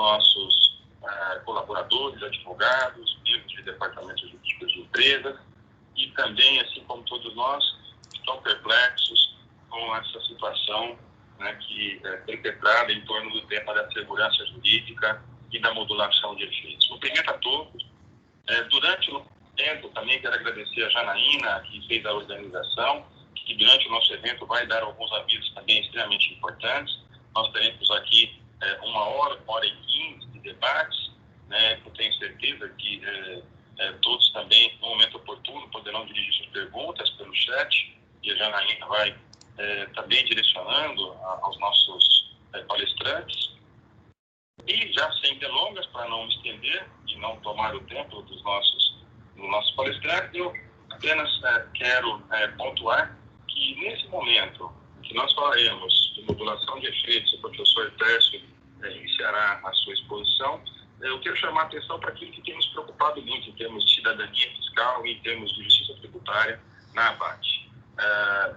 nossos colaboradores, advogados, membros de departamentos jurídicos de empresas, e também, assim como todos nós, estão perplexos com essa situação, né, que tem penetrado em torno do tema da segurança jurídica e da modulação de efeitos. Cumprimento a todos. Durante o tempo, também quero agradecer a Janaína, que fez a organização, que durante o nosso evento vai dar alguns avisos também extremamente importantes. Nós teremos aqui 1h e 15 de debates, né? Eu tenho certeza que todos também, no momento oportuno, poderão dirigir suas perguntas pelo chat, e a Janaína vai também direcionando aos nossos palestrantes. E já sem delongas, para não me estender e não tomar o tempo dos nossos palestrantes, eu apenas quero pontuar que nesse momento que nós falaremos de modulação de efeitos, o professor Tércio iniciará a sua exposição, eu quero chamar a atenção para aquilo que tem nos preocupado muito em termos de cidadania fiscal e em termos de justiça tributária na ABAT.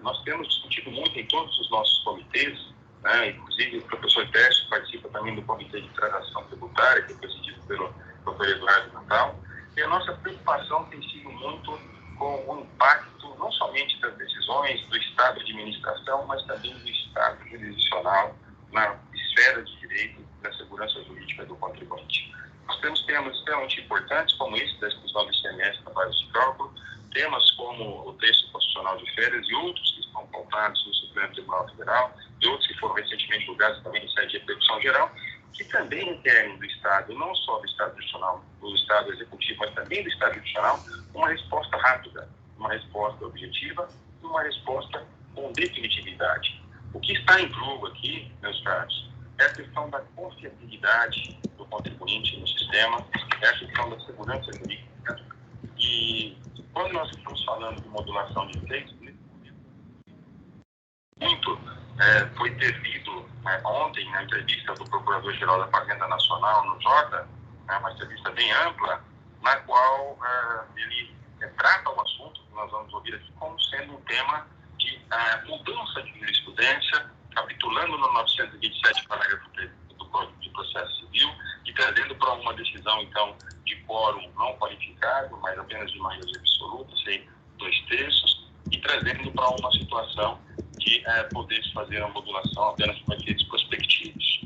Nós temos discutido muito em todos os nossos comitês, né, inclusive o professor Tércio participa também do Comitê de Transação Tributária, que é presidido pelo Dr. Eduardo Natal, e a nossa preocupação tem sido muito com o impacto não somente das decisões do Estado de administração, mas também do Estado jurisdicional na esfera de direito da segurança jurídica do contribuinte. Nós temos temas extremamente importantes, como esse da exclusão do ICMS na base de cálculo, temas como o texto constitucional de férias e outros que estão pautados no Supremo Tribunal Federal, e outros que foram recentemente julgados também em sede de repercussão geral, que também requerem do Estado, não só do Estado Judicial, do Estado Executivo, mas também do Estado Judicial, uma resposta rápida, uma resposta objetiva e uma resposta com definitividade. O que está em jogo aqui, meus caros, é a questão da confiabilidade do contribuinte no sistema, é a questão da segurança jurídica. E quando nós estamos falando de modulação de efeitos, muito foi devido ontem na entrevista do Procurador-Geral da Fazenda Nacional no Jota, uma entrevista bem ampla, na qual ele trata o assunto que nós vamos ouvir aqui como sendo um tema de mudança de jurisprudência, capitulando no 927, parágrafo 3 do Código de Processo Civil e trazendo para uma decisão, então, de quórum não qualificado, mas apenas de maioria absoluta, sem 2/3, e trazendo para uma situação de poder se fazer a modulação apenas com efeitos prospectivos.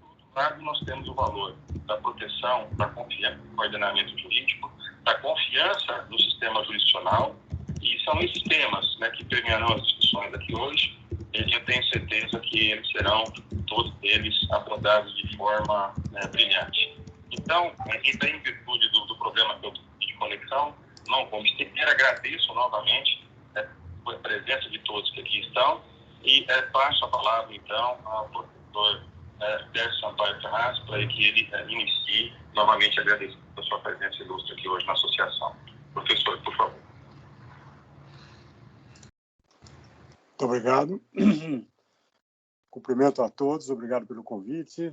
Por outro lado, nós temos o valor da proteção, da confiança no ordenamento jurídico, da confiança no sistema jurisdicional, e são esses temas, né, que permearão as discussões aqui hoje, e eu tenho certeza que eles serão, todos eles, abordados de forma brilhante. Então, em virtude do problema que eu tive de conexão, não vou me estender, agradeço novamente a presença de todos que aqui estão, e passo a palavra, então, ao professor Tércio Sampaio Ferraz, para que ele inicie, novamente agradecendo a sua presença ilustre aqui hoje na associação. Professor, por favor. Muito obrigado. Cumprimento a todos, obrigado pelo convite.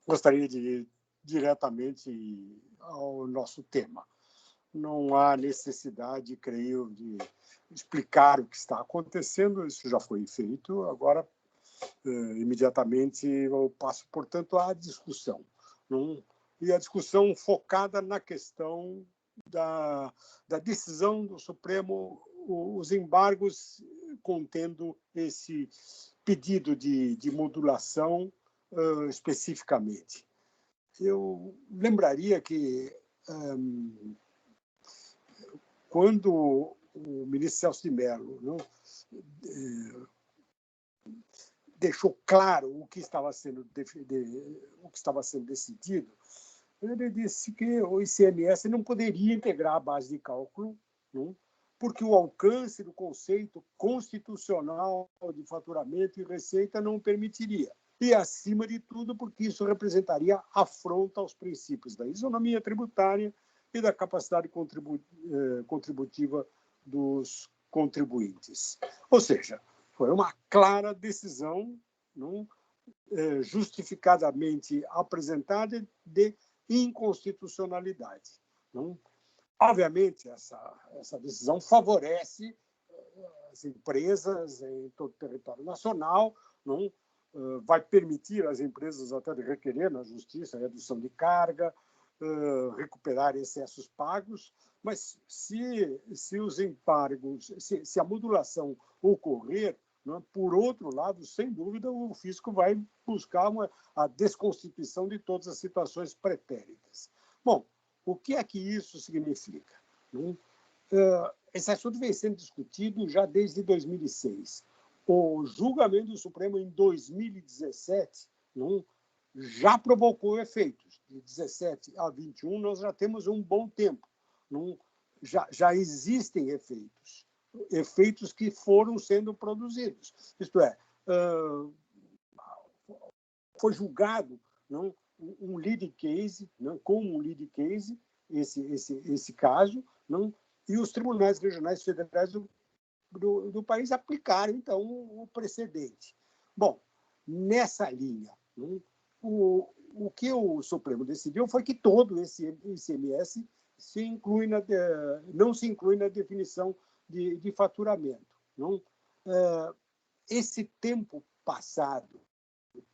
Gostaria de ir diretamente ao nosso tema. Não há necessidade, creio, de explicar o que está acontecendo, isso já foi feito, agora, imediatamente, eu passo, portanto, à discussão. E a discussão focada na questão da decisão do Supremo, os embargos contendo esse pedido de modulação especificamente. Eu lembraria que quando o ministro Celso de Mello deixou claro o que estava sendo decidido, ele disse que o ICMS não poderia integrar a base de cálculo, porque o alcance do conceito constitucional de faturamento e receita não permitiria. E, acima de tudo, porque isso representaria afronta aos princípios da isonomia tributária e da capacidade contributiva dos contribuintes. Ou seja, foi uma clara decisão justificadamente apresentada de inconstitucionalidade. Obviamente, essa decisão favorece as empresas em todo o território nacional, vai permitir às empresas até de requerer na justiça redução de carga, recuperar excessos pagos, mas se os embargos, se a modulação ocorrer, né, por outro lado, sem dúvida, o fisco vai buscar a desconstituição de todas as situações pretéritas. Bom, o que é que isso significa? Né? Esse assunto vem sendo discutido já desde 2006. O julgamento do Supremo em 2017 já provocou efeitos. De 17 a 21, nós já temos um bom tempo. Já existem efeitos que foram sendo produzidos. Isto é, foi julgado um lead case, como um lead case, esse caso, e os tribunais regionais federais do país aplicaram, então, o precedente. Bom, nessa linha, o que o Supremo decidiu foi que todo esse ICMS não se inclui na definição de faturamento. Esse tempo passado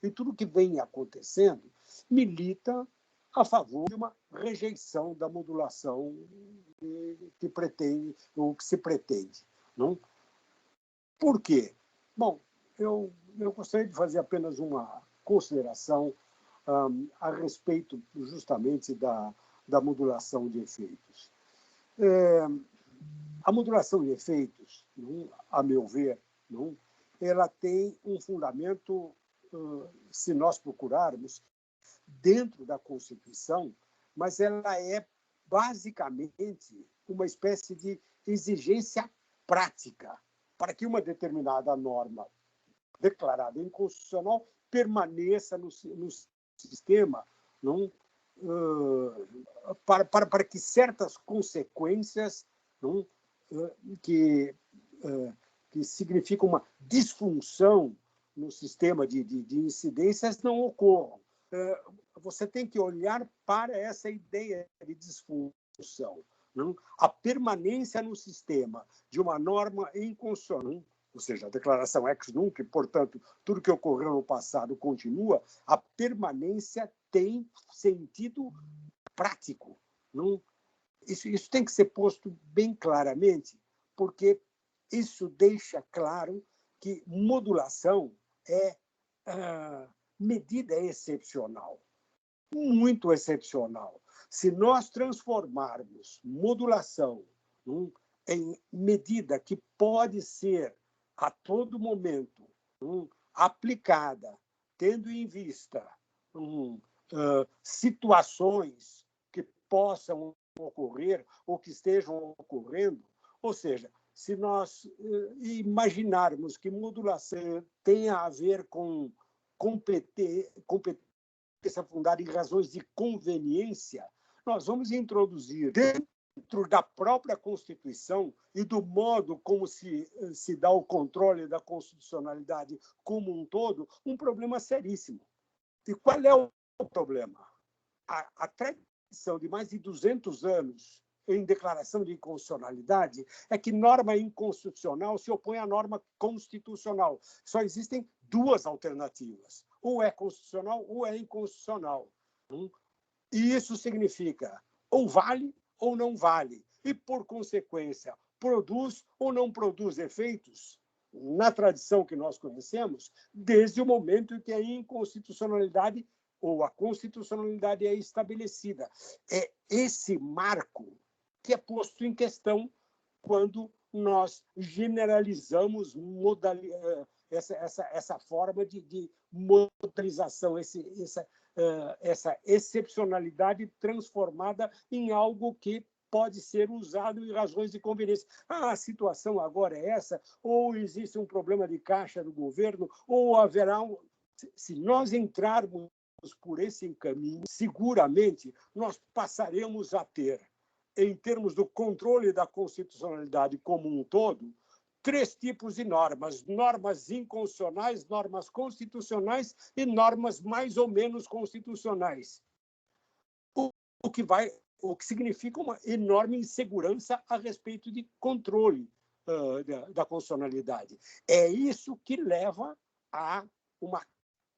e tudo que vem acontecendo milita a favor de uma rejeição da modulação que se pretende. Por quê? Bom, eu gostaria de fazer apenas uma consideração a respeito justamente da modulação de efeitos. A modulação de efeitos, a meu ver, ela tem um fundamento, se nós procurarmos, dentro da Constituição, mas ela é basicamente uma espécie de exigência prática para que uma determinada norma declarada inconstitucional permaneça no sistema, para que certas consequências que significam uma disfunção no sistema de incidências não ocorram. Você tem que olhar para essa ideia de disfunção. A permanência no sistema de uma norma inconstitucional, ou seja, a declaração ex nunc, portanto, tudo que ocorreu no passado continua, a permanência tem sentido prático. Isso tem que ser posto bem claramente, porque isso deixa claro que modulação é medida excepcional, muito excepcional. Se nós transformarmos modulação em medida que pode ser a todo momento aplicada, tendo em vista situações que possam ocorrer ou que estejam ocorrendo, ou seja, se nós imaginarmos que modulação tenha a ver com competência fundada em razões de conveniência, nós vamos introduzir dentro da própria Constituição e do modo como se dá o controle da constitucionalidade como um todo, um problema seríssimo. E qual é o problema? A tradição de mais de 200 anos em declaração de inconstitucionalidade é que norma inconstitucional se opõe à norma constitucional. Só existem duas alternativas. Ou é constitucional ou é inconstitucional. E isso significa ou vale ou não vale. E, por consequência, produz ou não produz efeitos, na tradição que nós conhecemos, desde o momento em que a inconstitucionalidade ou a constitucionalidade é estabelecida. É esse marco que é posto em questão quando nós generalizamos essa forma de modalização, essa excepcionalidade transformada em algo que pode ser usado em razões de conveniência. A situação agora é essa, ou existe um problema de caixa do governo, ou haverá Se nós entrarmos por esse caminho, seguramente nós passaremos a ter, em termos do controle da constitucionalidade como um todo, 3 tipos de normas: normas inconstitucionais, normas constitucionais e normas mais ou menos constitucionais. O que significa uma enorme insegurança a respeito de controle da constitucionalidade. É isso que leva a uma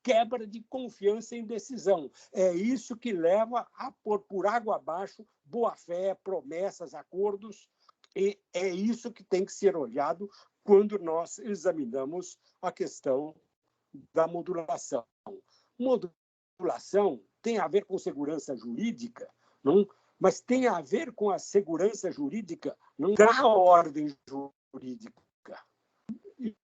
quebra de confiança em decisão. É isso que leva a pôr por água abaixo boa-fé, promessas, acordos, e é isso que tem que ser olhado quando nós examinamos a questão da modulação. Modulação tem a ver com segurança jurídica, não? Mas tem a ver com a segurança jurídica não da ordem jurídica.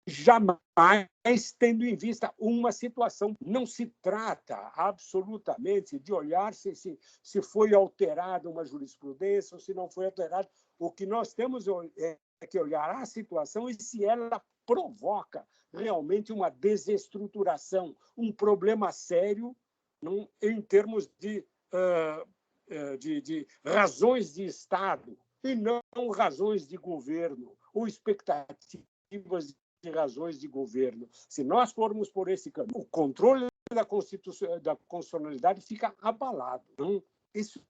Jamais tendo em vista uma situação. Não se trata absolutamente de olhar se foi alterada uma jurisprudência ou se não foi alterada. O que nós temos é que olhar a situação e se ela provoca realmente uma desestruturação, um problema sério não, em termos de razões de Estado e não razões de governo ou expectativas de razões de governo. Se nós formos por esse caminho, o controle da constitucionalidade fica abalado. Não? Isso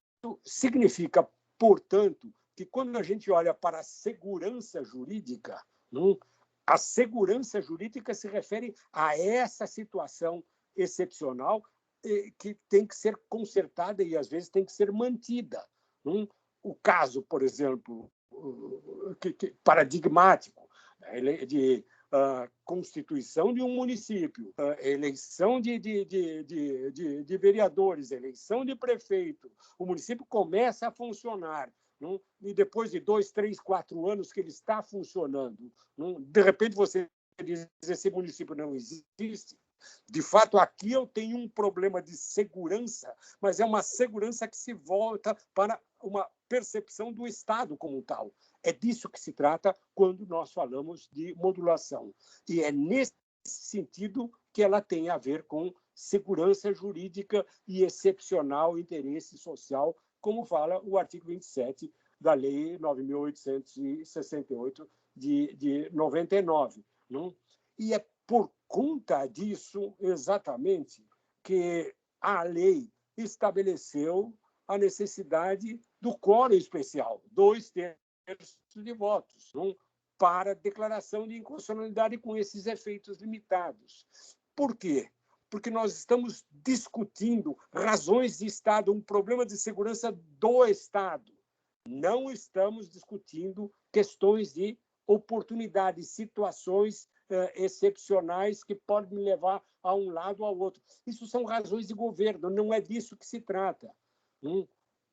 significa, portanto, que quando a gente olha para a segurança jurídica, não? A segurança jurídica se refere a essa situação excepcional que tem que ser consertada e, às vezes, tem que ser mantida. Não? O caso, por exemplo, paradigmático, de constituição de um município, eleição de vereadores, eleição de prefeito. O município começa a funcionar, não? E depois de 2, 3, 4 anos que ele está funcionando, não? De repente você diz que esse município não existe. De fato, aqui eu tenho um problema de segurança, mas é uma segurança que se volta para uma percepção do Estado como tal. É disso que se trata quando nós falamos de modulação. E é nesse sentido que ela tem a ver com segurança jurídica e excepcional interesse social, como fala o artigo 27 da Lei 9.868 de 99. Não? E é por conta disso, exatamente, que a lei estabeleceu a necessidade do quórum especial, 2/3 de votos, não? Para declaração de inconstitucionalidade com esses efeitos limitados. Por quê? Porque nós estamos discutindo razões de Estado, um problema de segurança do Estado. Não estamos discutindo questões de oportunidades, situações excepcionais que podem me levar a um lado ou ao outro. Isso são razões de governo, não é disso que se trata.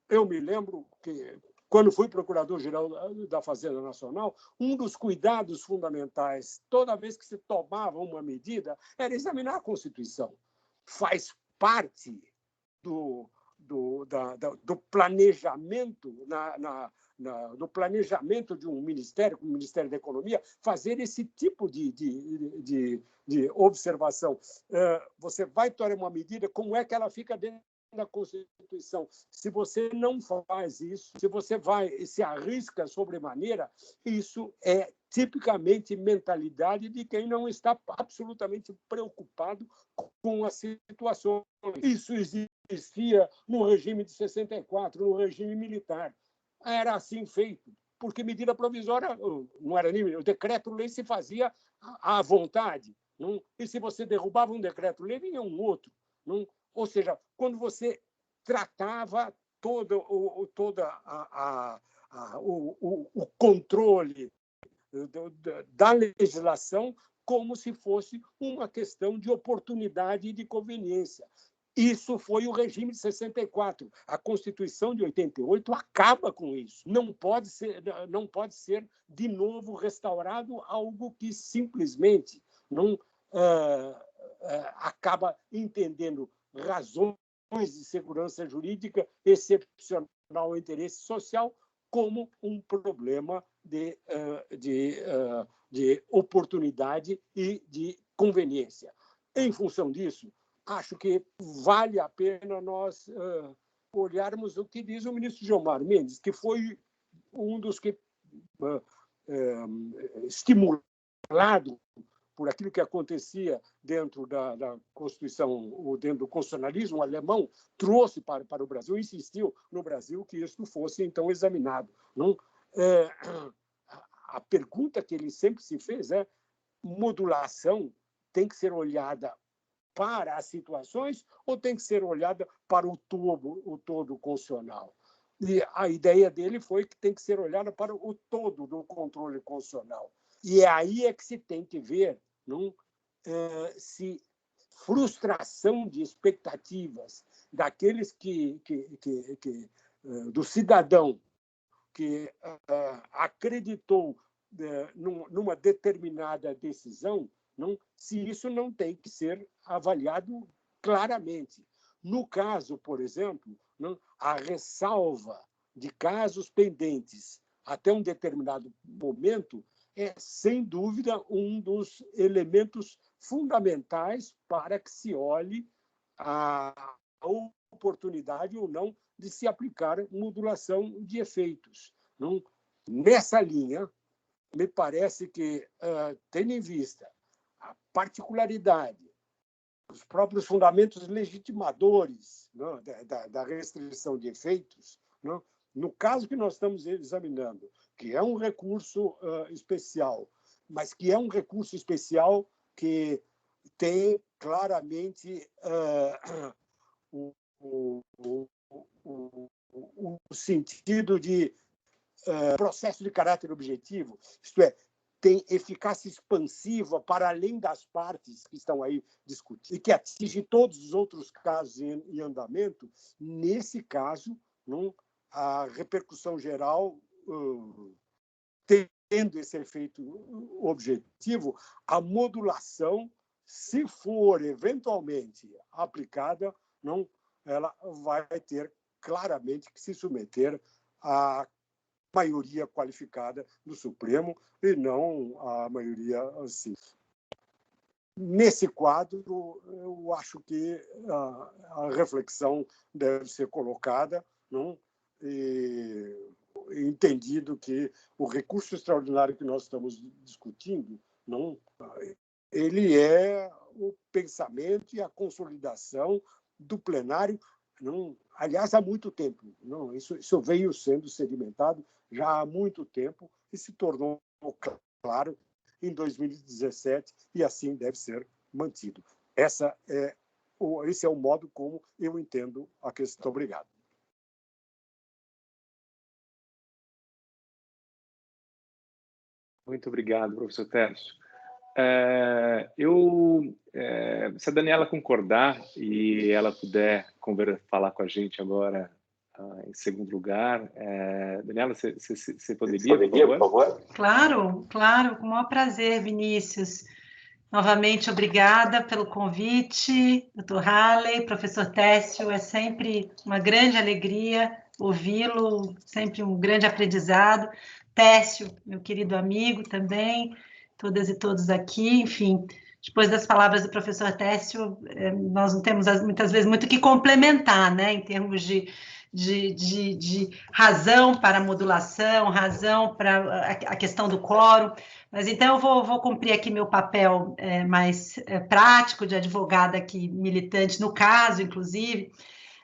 Eu me lembro que, quando fui procurador-geral da Fazenda Nacional, um dos cuidados fundamentais, toda vez que se tomava uma medida, era examinar a Constituição. Faz parte do planejamento do planejamento de um ministério, como o Ministério da Economia, fazer esse tipo de observação. Você vai tomar uma medida, como é que ela fica dentro da Constituição? Se você não faz isso, se você se arrisca sobremaneira, isso é tipicamente mentalidade de quem não está absolutamente preocupado com a situação. Isso existia no regime de 64, no regime militar. Era assim feito, porque medida provisória não era nem o decreto-lei se fazia à vontade, não? E se você derrubava um decreto-lei, vinha um outro, não? Ou seja, quando você tratava todo o controle da legislação como se fosse uma questão de oportunidade e de conveniência. Isso foi o regime de 64. A Constituição de 88 acaba com isso. Não pode ser de novo restaurado algo que simplesmente não acaba entendendo razões de segurança jurídica excepcional interesse social como um problema de oportunidade e de conveniência. Em função disso, acho que vale a pena nós olharmos o que diz o ministro Gilmar Mendes, que foi um dos que, estimulado por aquilo que acontecia dentro da Constituição, ou dentro do constitucionalismo alemão, trouxe para o Brasil, insistiu no Brasil que isso fosse, então, examinado. Não? A pergunta que ele sempre se fez é: modulação tem que ser olhada para as situações ou tem que ser olhada para o todo constitucional? E a ideia dele foi que tem que ser olhada para o todo do controle constitucional. E aí é que se tem que ver se frustração de expectativas daqueles do cidadão que acreditou numa determinada decisão, se isso não tem que ser avaliado claramente. No caso, por exemplo, a ressalva de casos pendentes até um determinado momento é, sem dúvida, um dos elementos fundamentais para que se olhe a oportunidade ou não de se aplicar modulação de efeitos. Nessa linha, me parece que, tendo em vista a particularidade, os próprios fundamentos legitimadores da restrição de efeitos, no caso que nós estamos examinando, que é um recurso especial, mas que é um recurso especial que tem claramente o sentido de processo de caráter objetivo, isto é, tem eficácia expansiva para além das partes que estão aí discutindo, e que atinge todos os outros casos em andamento. Nesse caso, a repercussão geral, tendo esse efeito objetivo, a modulação, se for eventualmente aplicada, ela vai ter claramente que se submeter à maioria qualificada do Supremo e não à maioria simples. Nesse quadro, eu acho que a reflexão deve ser colocada, e entendido que o recurso extraordinário que nós estamos discutindo, ele é o pensamento e a consolidação do plenário, aliás, há muito tempo. Isso veio sendo sedimentado já há muito tempo e se tornou claro em 2017 e assim deve ser mantido. Esse é o modo como eu entendo a questão. Obrigado. Muito obrigado, professor Tércio. Se a Daniela concordar e ela puder falar com a gente agora em segundo lugar, Daniela, você poderia, por favor? Claro, com o maior prazer, Vinícius. Novamente, obrigada pelo convite, doutor Halley, professor Tércio, é sempre uma grande alegria ouvi-lo, sempre um grande aprendizado. Tércio, meu querido amigo também, todas e todos aqui, enfim, depois das palavras do professor Tércio, nós não temos muitas vezes muito o que complementar, né, em termos de razão para a modulação, razão para a questão do quórum, mas então eu vou cumprir aqui meu papel mais prático de advogada aqui, militante no caso, inclusive,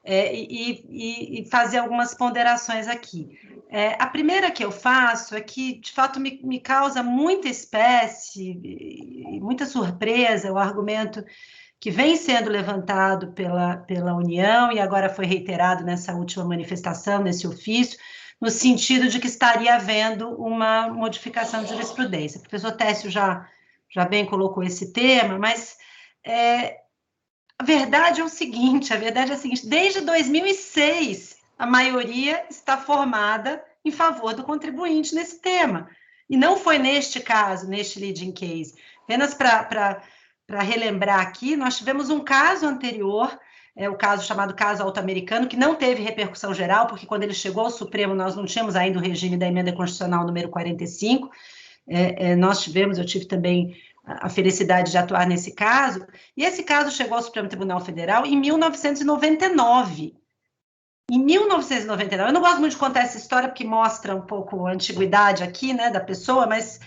e fazer algumas ponderações aqui. A primeira que eu faço é que, de fato, me causa muita espécie e muita surpresa o argumento que vem sendo levantado pela União e agora foi reiterado nessa última manifestação, nesse ofício, no sentido de que estaria havendo uma modificação de jurisprudência. O professor Tércio já bem colocou esse tema, mas a verdade é a seguinte, desde 2006, a maioria está formada em favor do contribuinte nesse tema. E não foi neste caso, neste leading case. Apenas para relembrar aqui, nós tivemos um caso anterior, o caso chamado caso auto-americano, que não teve repercussão geral, porque quando ele chegou ao Supremo, nós não tínhamos ainda o regime da emenda constitucional número 45, eu tive também a felicidade de atuar nesse caso, e esse caso chegou ao Supremo Tribunal Federal em 1999. Em 1999, eu não gosto muito de contar essa história, porque mostra um pouco a antiguidade aqui, né, da pessoa, mas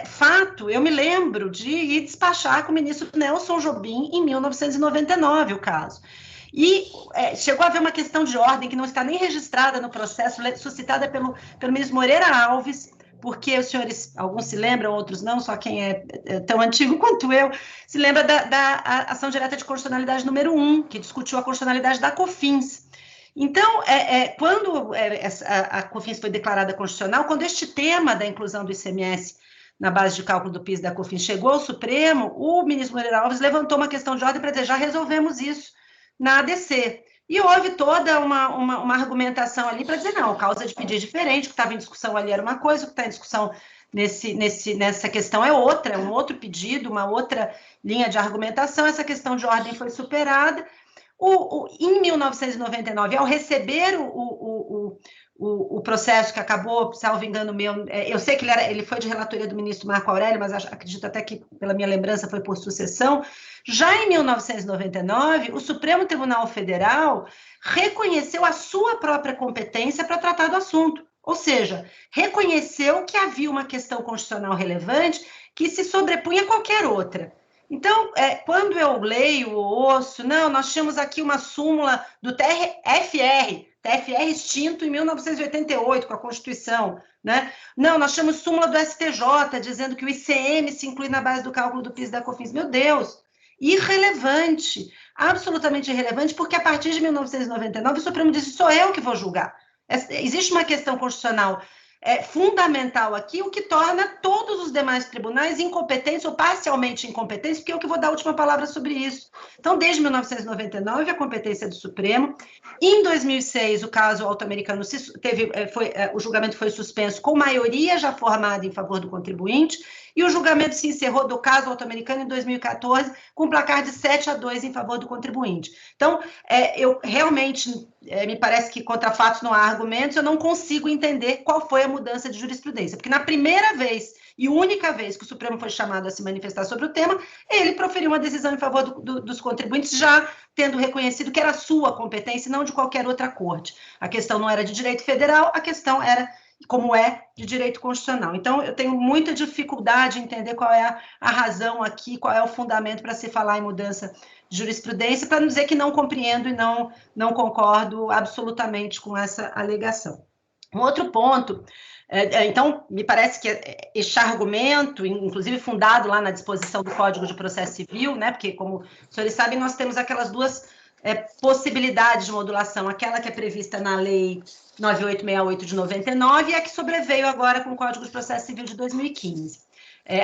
fato, eu me lembro de ir despachar com o ministro Nelson Jobim em 1999 o caso. E chegou a haver uma questão de ordem que não está nem registrada no processo, suscitada pelo ministro Moreira Alves, porque os senhores, alguns se lembram, outros não, só quem é tão antigo quanto eu, se lembra da ação direta de constitucionalidade número 1, que discutiu a constitucionalidade da COFINS. Então, quando a COFINS foi declarada constitucional, quando este tema da inclusão do ICMS na base de cálculo do PIS da COFINS chegou ao Supremo, o ministro Moreira Alves levantou uma questão de ordem para dizer, já resolvemos isso na ADC. E houve toda uma argumentação ali para dizer, não, causa de pedir diferente, o que estava em discussão ali era uma coisa, o que está em discussão nessa questão é outra, é um outro pedido, uma outra linha de argumentação, essa questão de ordem foi superada. Em 1999, ao receber o processo que acabou, salvo engano meu, eu sei que ele foi de relatoria do ministro Marco Aurélio, mas acredito até que, pela minha lembrança, foi por sucessão. Já em 1999, o Supremo Tribunal Federal reconheceu a sua própria competência para tratar do assunto, ou seja, reconheceu que havia uma questão constitucional relevante que se sobrepunha a qualquer outra. Então, quando eu leio ou ouço, não, nós tínhamos aqui uma súmula do TFR extinto em 1988, com a Constituição, né? Não, nós tínhamos súmula do STJ, dizendo que o ICM se inclui na base do cálculo do PIS da COFINS. Meu Deus, irrelevante, absolutamente irrelevante, porque a partir de 1999 o Supremo disse, sou eu que vou julgar. Existe uma questão constitucional fundamental aqui, o que torna todos os demais tribunais incompetentes ou parcialmente incompetentes, porque eu que vou dar a última palavra sobre isso. Então, desde 1999, a competência do Supremo. Em 2006, o caso auto-americano o julgamento foi suspenso com maioria já formada em favor do contribuinte, e o julgamento se encerrou do caso auto-americano em 2014, com placar de 7-2 em favor do contribuinte. Então, eu realmente, me parece que contra fatos não há argumentos, eu não consigo entender qual foi a mudança de jurisprudência, porque na primeira vez e única vez que o Supremo foi chamado a se manifestar sobre o tema, ele proferiu uma decisão em favor dos contribuintes, já tendo reconhecido que era sua competência e não de qualquer outra corte. A questão não era de direito federal, a questão era como de direito constitucional. Então, eu tenho muita dificuldade em entender qual é a razão aqui, qual é o fundamento para se falar em mudança de jurisprudência, para não dizer que não compreendo e não concordo absolutamente com essa alegação. Um outro ponto, então, me parece que este argumento, inclusive fundado lá na disposição do Código de Processo Civil, né, porque, como os senhores sabem, nós temos aquelas duas possibilidades de modulação, aquela que é prevista na Lei 9868 de 99 e a que sobreveio agora com o Código de Processo Civil de 2015.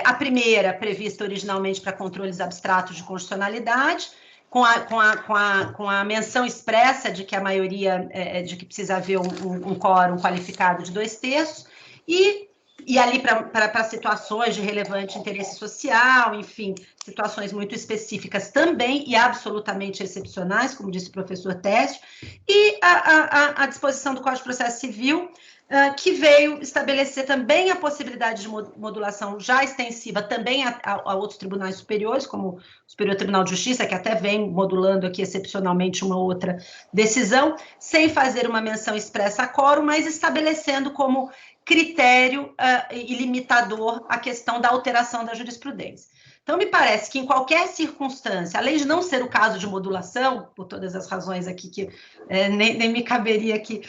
A primeira, prevista originalmente para controles abstratos de constitucionalidade, com a menção expressa de que a maioria, de que precisa haver um quórum qualificado de 2/3, e ali para situações de relevante interesse social, enfim, situações muito específicas também e absolutamente excepcionais, como disse o professor Técio, e a disposição do Código de Processo Civil, que veio estabelecer também a possibilidade de modulação já extensiva também a outros tribunais superiores, como o Superior Tribunal de Justiça, que até vem modulando aqui excepcionalmente uma outra decisão, sem fazer uma menção expressa a quórum, mas estabelecendo como critério e limitador a questão da alteração da jurisprudência. Então, me parece que em qualquer circunstância, além de não ser o caso de modulação, por todas as razões aqui que nem me caberia aqui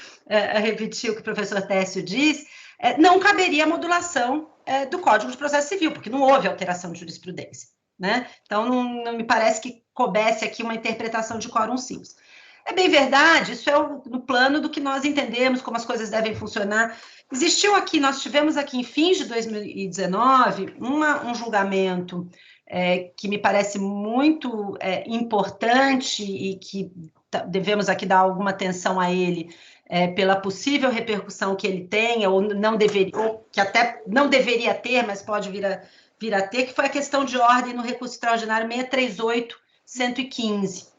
repetir o que o professor Técio diz, não caberia a modulação do Código de Processo Civil, porque não houve alteração de jurisprudência, né? Então, não me parece que coubesse aqui uma interpretação de quórum simples. É bem verdade, isso é no plano do que nós entendemos, como as coisas devem funcionar. Nós tivemos aqui em fins de 2019 um julgamento que me parece muito importante e que devemos aqui dar alguma atenção a ele pela possível repercussão que ele tenha, ou que até não deveria ter, mas pode vir a ter, que foi a questão de ordem no recurso extraordinário 638-115.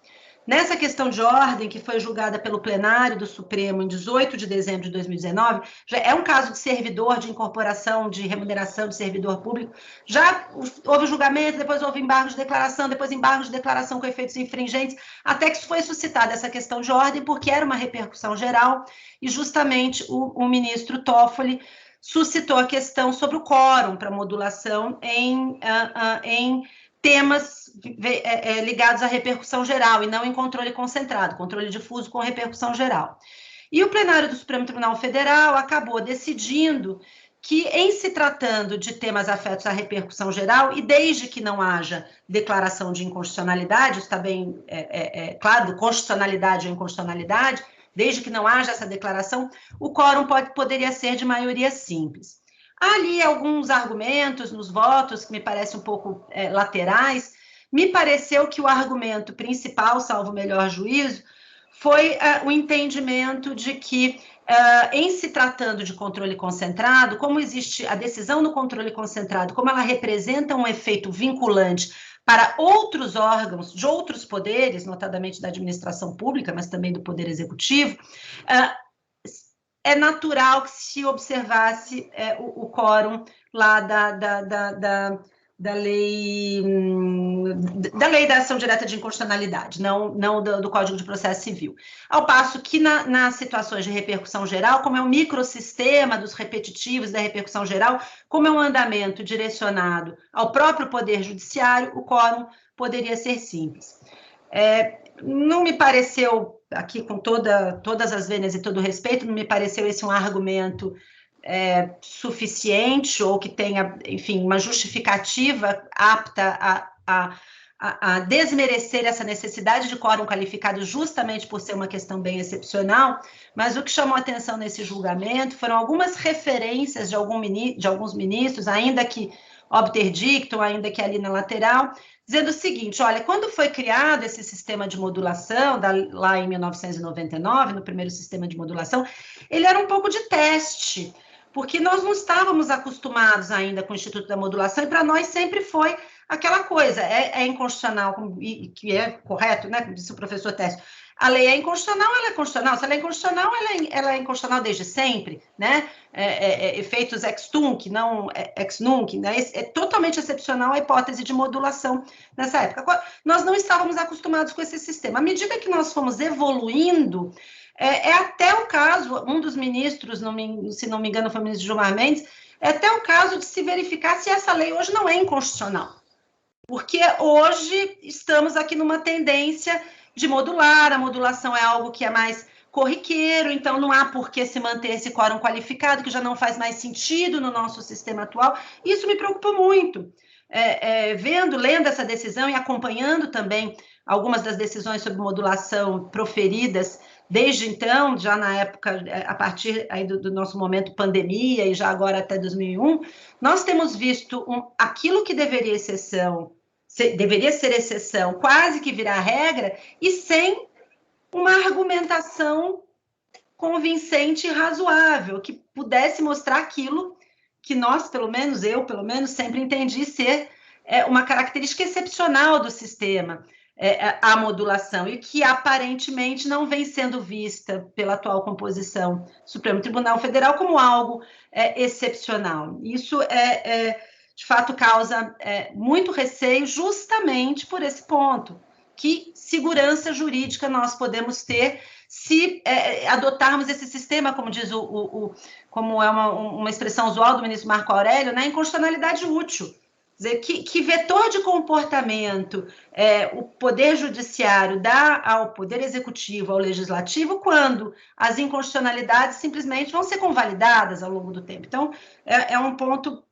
Nessa questão de ordem, que foi julgada pelo plenário do Supremo em 18 de dezembro de 2019, já é um caso de servidor, de incorporação, de remuneração de servidor público, já houve julgamento, depois houve embargo de declaração, depois embargo de declaração com efeitos infringentes, até que foi suscitada essa questão de ordem, porque era uma repercussão geral, e justamente o ministro Toffoli suscitou a questão sobre o quórum para modulação em temas ligados à repercussão geral e não em controle concentrado, controle difuso com repercussão geral. E o plenário do Supremo Tribunal Federal acabou decidindo que, em se tratando de temas afetos à repercussão geral, e desde que não haja declaração de inconstitucionalidade, está bem claro, constitucionalidade ou inconstitucionalidade, desde que não haja essa declaração, o quórum poderia ser de maioria simples. Há ali alguns argumentos nos votos que me parecem um pouco laterais. Me pareceu que o argumento principal, salvo o melhor juízo, foi o entendimento de que, em se tratando de controle concentrado, como existe a decisão no controle concentrado, como ela representa um efeito vinculante para outros órgãos de outros poderes, notadamente da administração pública, mas também do Poder Executivo, é natural que se observasse o quórum lá da lei da ação direta de inconstitucionalidade, não do Código de Processo Civil. Ao passo que nas situações de repercussão geral, como é um microsistema dos repetitivos da repercussão geral, como é um andamento direcionado ao próprio Poder Judiciário, o quórum poderia ser simples. Não me pareceu, aqui com todas as vênias e todo o respeito, não me pareceu esse um argumento suficiente ou que tenha, enfim, uma justificativa apta a desmerecer essa necessidade de quórum qualificado justamente por ser uma questão bem excepcional, mas o que chamou a atenção nesse julgamento foram algumas referências de alguns ministros, ainda que obter dictum, ainda que ali na lateral, dizendo o seguinte: olha, quando foi criado esse sistema de modulação, lá em 1999, no primeiro sistema de modulação, ele era um pouco de teste, porque nós não estávamos acostumados ainda com o Instituto da Modulação, e para nós sempre foi aquela coisa, é inconstitucional, que é correto, né, como disse o professor Técio, a lei é inconstitucional, ela é constitucional, se ela é inconstitucional, ela é inconstitucional desde sempre, né, efeitos ex tunc, não ex nunc, né, é totalmente excepcional a hipótese de modulação nessa época. Nós não estávamos acostumados com esse sistema. À medida que nós fomos evoluindo, até o caso, um dos ministros, se não me engano foi o ministro Gilmar Mendes, é até o caso de se verificar se essa lei hoje não é inconstitucional, porque hoje estamos aqui numa tendência de modular, a modulação é algo que é mais corriqueiro, então não há por que se manter esse quórum qualificado, que já não faz mais sentido no nosso sistema atual. Isso me preocupa muito. Lendo essa decisão e acompanhando também algumas das decisões sobre modulação proferidas desde então, já na época, a partir aí do nosso momento pandemia e já agora até 2001, nós temos visto aquilo que deveria ser exceção, quase que virar regra, e sem uma argumentação convincente e razoável, que pudesse mostrar aquilo que nós, pelo menos eu, sempre entendi ser uma característica excepcional do sistema, a modulação, e que aparentemente não vem sendo vista pela atual composição do Supremo Tribunal Federal como algo excepcional. Isso de fato causa muito receio justamente por esse ponto. Que segurança jurídica nós podemos ter se adotarmos esse sistema, como diz como é uma expressão usual do ministro Marco Aurélio, na inconstitucionalidade útil. Quer dizer, que vetor de comportamento o Poder Judiciário dá ao Poder Executivo, ao Legislativo, quando as inconstitucionalidades simplesmente vão ser convalidadas ao longo do tempo. Então, é um ponto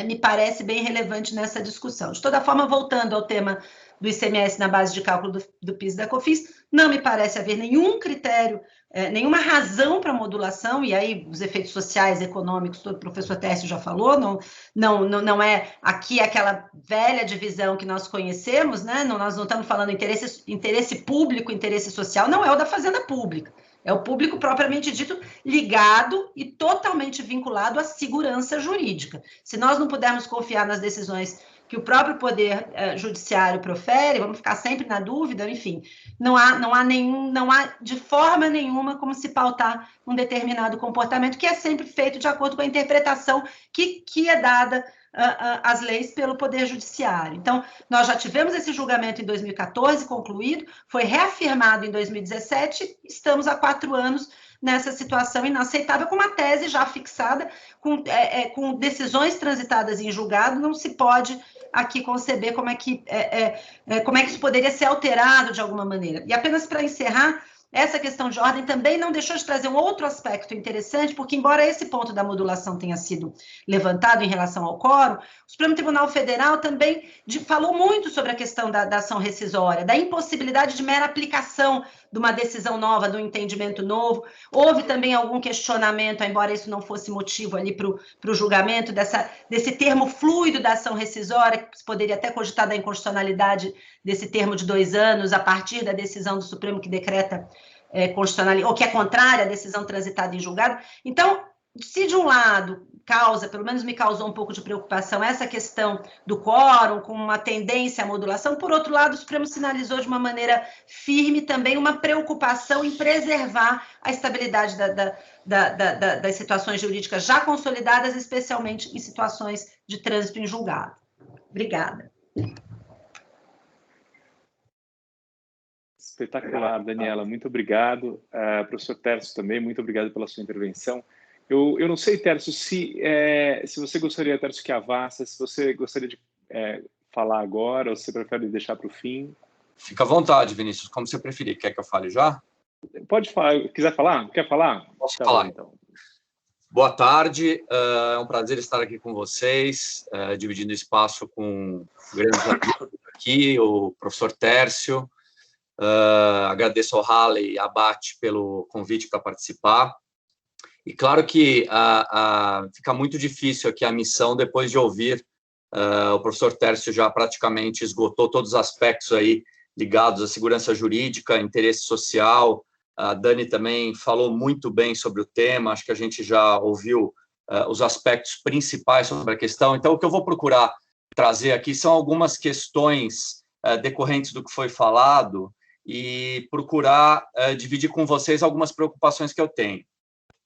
me parece bem relevante nessa discussão. De toda forma, voltando ao tema do ICMS na base de cálculo do PIS e da COFINS, não me parece haver nenhum critério, nenhuma razão para modulação, e aí os efeitos sociais, econômicos, todo o professor Técio já falou, não é aqui aquela velha divisão que nós conhecemos, né? Nós não estamos falando interesse público, interesse social, não é o da fazenda pública, é o público propriamente dito ligado e totalmente vinculado à segurança jurídica. Se nós não pudermos confiar nas decisões que o próprio Poder Judiciário profere, vamos ficar sempre na dúvida, enfim, não há de forma nenhuma como se pautar um determinado comportamento que é sempre feito de acordo com a interpretação que é dada às leis pelo Poder Judiciário. Então, nós já tivemos esse julgamento em 2014 concluído, foi reafirmado em 2017, estamos há 4 anos nessa situação inaceitável, com uma tese já fixada, com decisões transitadas em julgado, não se pode aqui conceber como é que isso poderia ser alterado de alguma maneira. E apenas para encerrar, essa questão de ordem também não deixou de trazer um outro aspecto interessante, porque, embora esse ponto da modulação tenha sido levantado em relação ao quórum, o Supremo Tribunal Federal também falou muito sobre a questão da ação rescisória, da impossibilidade de mera aplicação de uma decisão nova, de um entendimento novo. Houve também algum questionamento, embora isso não fosse motivo ali para o julgamento, desse termo fluido da ação rescisória, que se poderia até cogitar da inconstitucionalidade desse termo de 2 anos, a partir da decisão do Supremo que decreta constitucional, ou que é contrária à decisão transitada em julgado. Então, se de um lado pelo menos me causou um pouco de preocupação essa questão do quórum, com uma tendência à modulação, por outro lado, o Supremo sinalizou de uma maneira firme também uma preocupação em preservar a estabilidade das situações jurídicas já consolidadas, especialmente em situações de trânsito em julgado. Obrigada. Espetacular, Daniela, muito obrigado. Professor Tércio também, muito obrigado pela sua intervenção. Eu não sei, Tércio, se você gostaria, Tércio Chiavassa, se você gostaria de falar agora, ou se você prefere deixar para o fim. Fica à vontade, Vinícius, como você preferir. Quer que eu fale já? Pode falar. Quiser falar? Quer falar? Posso falar, então. Boa tarde, é um prazer estar aqui com vocês, dividindo espaço com grandes amigos aqui, o professor Tércio. Agradeço ao Halley e à Abate pelo convite para participar. E claro que fica muito difícil aqui a missão depois de ouvir o professor Tércio já praticamente esgotou todos os aspectos aí ligados à segurança jurídica, interesse social. A Dani também falou muito bem sobre o tema, acho que a gente já ouviu os aspectos principais sobre a questão. Então, o que eu vou procurar trazer aqui são algumas questões decorrentes do que foi falado e procurar dividir com vocês algumas preocupações que eu tenho.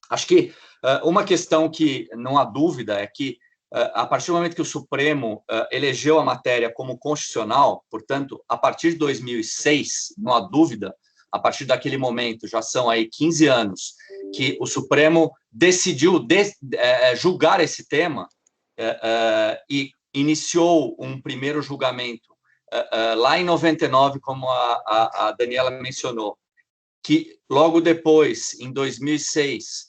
Acho que uma questão que não há dúvida é que, a partir do momento que o Supremo elegeu a matéria como constitucional, portanto, a partir de 2006, não há dúvida, a partir daquele momento, já são aí 15 anos, que o Supremo decidiu julgar esse tema e iniciou um primeiro julgamento lá em 99, como a Daniela mencionou, que logo depois, em 2006,